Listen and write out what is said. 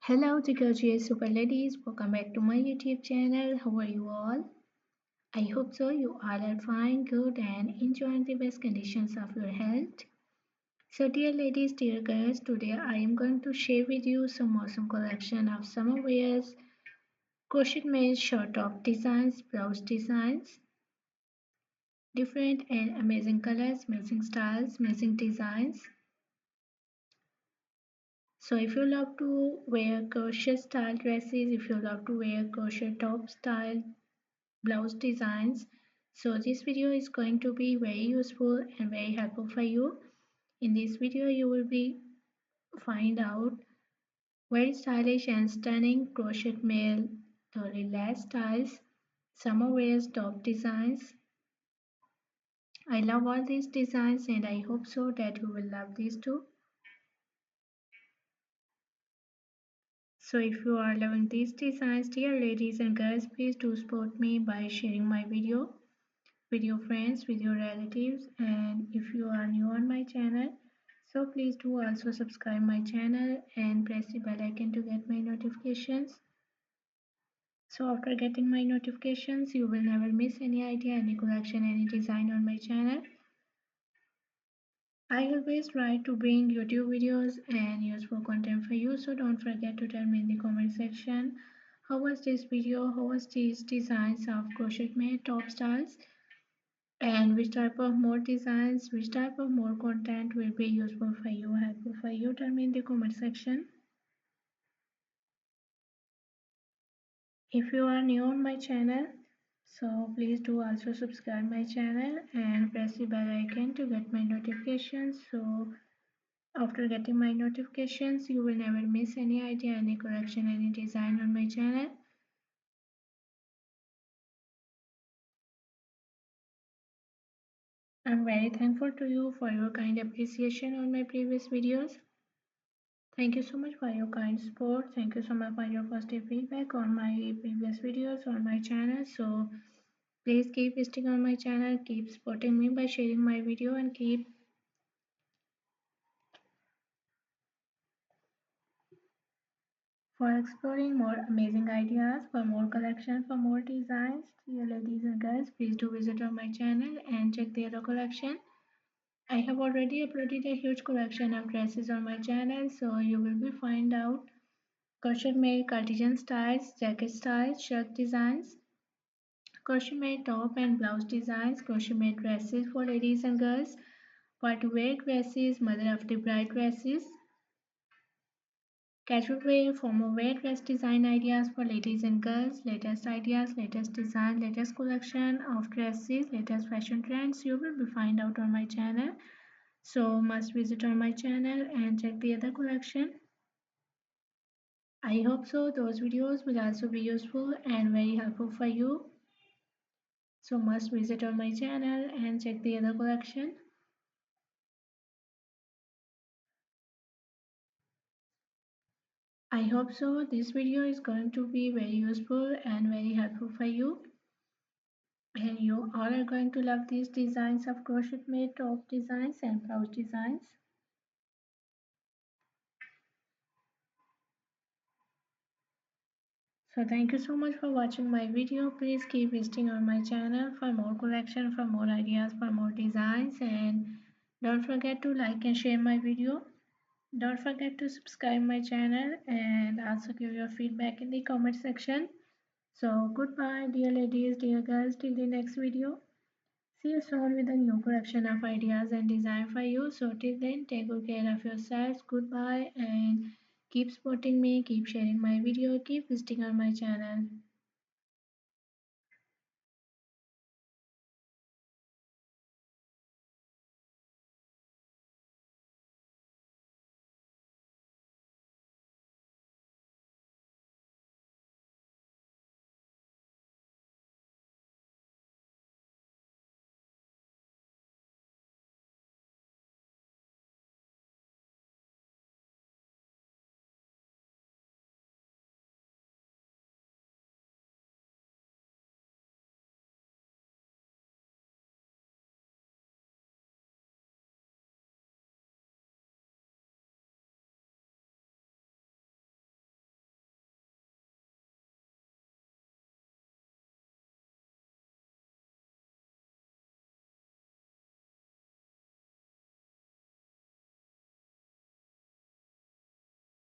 Hello, the gorgeous super ladies. Welcome back to my YouTube channel. How are you all? I hope so. You all are fine, good, and enjoying the best conditions of your health. So, dear ladies, dear girls, today I am going to share with you some awesome collection of summer wears, crochet made short top designs, blouse designs, different and amazing colors, amazing styles, amazing designs. So if you love to wear crochet style dresses, if you love to wear crochet top style blouse designs, so this video is going to be very useful and very helpful for you. In this video you will be find out very stylish and stunning crochet male dolly lace styles, summer wears top designs. I love all these designs and I hope so that you will love these too. So if you are loving these designs, dear ladies and girls, please do support me by sharing my video with your friends, with your relatives, and if you are new on my channel, so please do also subscribe my channel and press the bell icon to get my notifications. So after getting my notifications, you will never miss any idea, any collection, any design on my channel. I always try to bring YouTube videos and useful content for you, so don't forget to tell me in the comment section how was this video, how was these designs of crochet made top styles, and which type of more designs, which type of more content will be useful for you, helpful for you. Tell me in the comment section. If you are new on my channel, so please do also subscribe my channel and press the bell icon to get my notifications. So after getting my notifications, you will never miss any idea, any correction, any design on my channel. I'm very thankful to you for your kind appreciation on my previous videos. Thank you so much for your kind support. Thank you so much for your positive feedback on my previous videos on my channel. So please keep visiting on my channel, keep supporting me by sharing my video, and keep for exploring more amazing ideas, for more collection, for more designs. Dear ladies and girls, please do visit on my channel and check the other collection. I have already uploaded a huge collection of dresses on my channel, so you will be find out crochet made cardigan styles, jacket styles, shirt designs, crochet made top and blouse designs, crochet made dresses for ladies and girls, party wear dresses, mother of the bride dresses, casual wear, formal wear dress design ideas for ladies and girls, latest ideas, latest design, latest collection of dresses, latest fashion trends you will be find out on my channel. So must visit on my channel and check the other collection. I hope so those videos will also be useful and very helpful for you. So must visit on my channel and check the other collection. I hope so this video is going to be very useful and very helpful for you. And you all are going to love these designs of crochet made top designs and blouse designs. So thank you so much for watching my video. Please keep visiting on my channel for more collection, for more ideas, for more designs, and don't forget to like and share my video. Don't forget to subscribe my channel and also give your feedback in the comment section. So goodbye dear ladies, dear girls, till the next video. See you soon with a new collection of ideas and design for you. So till then, take good care of yourselves. Goodbye and keep supporting me, keep sharing my video, keep visiting on my channel.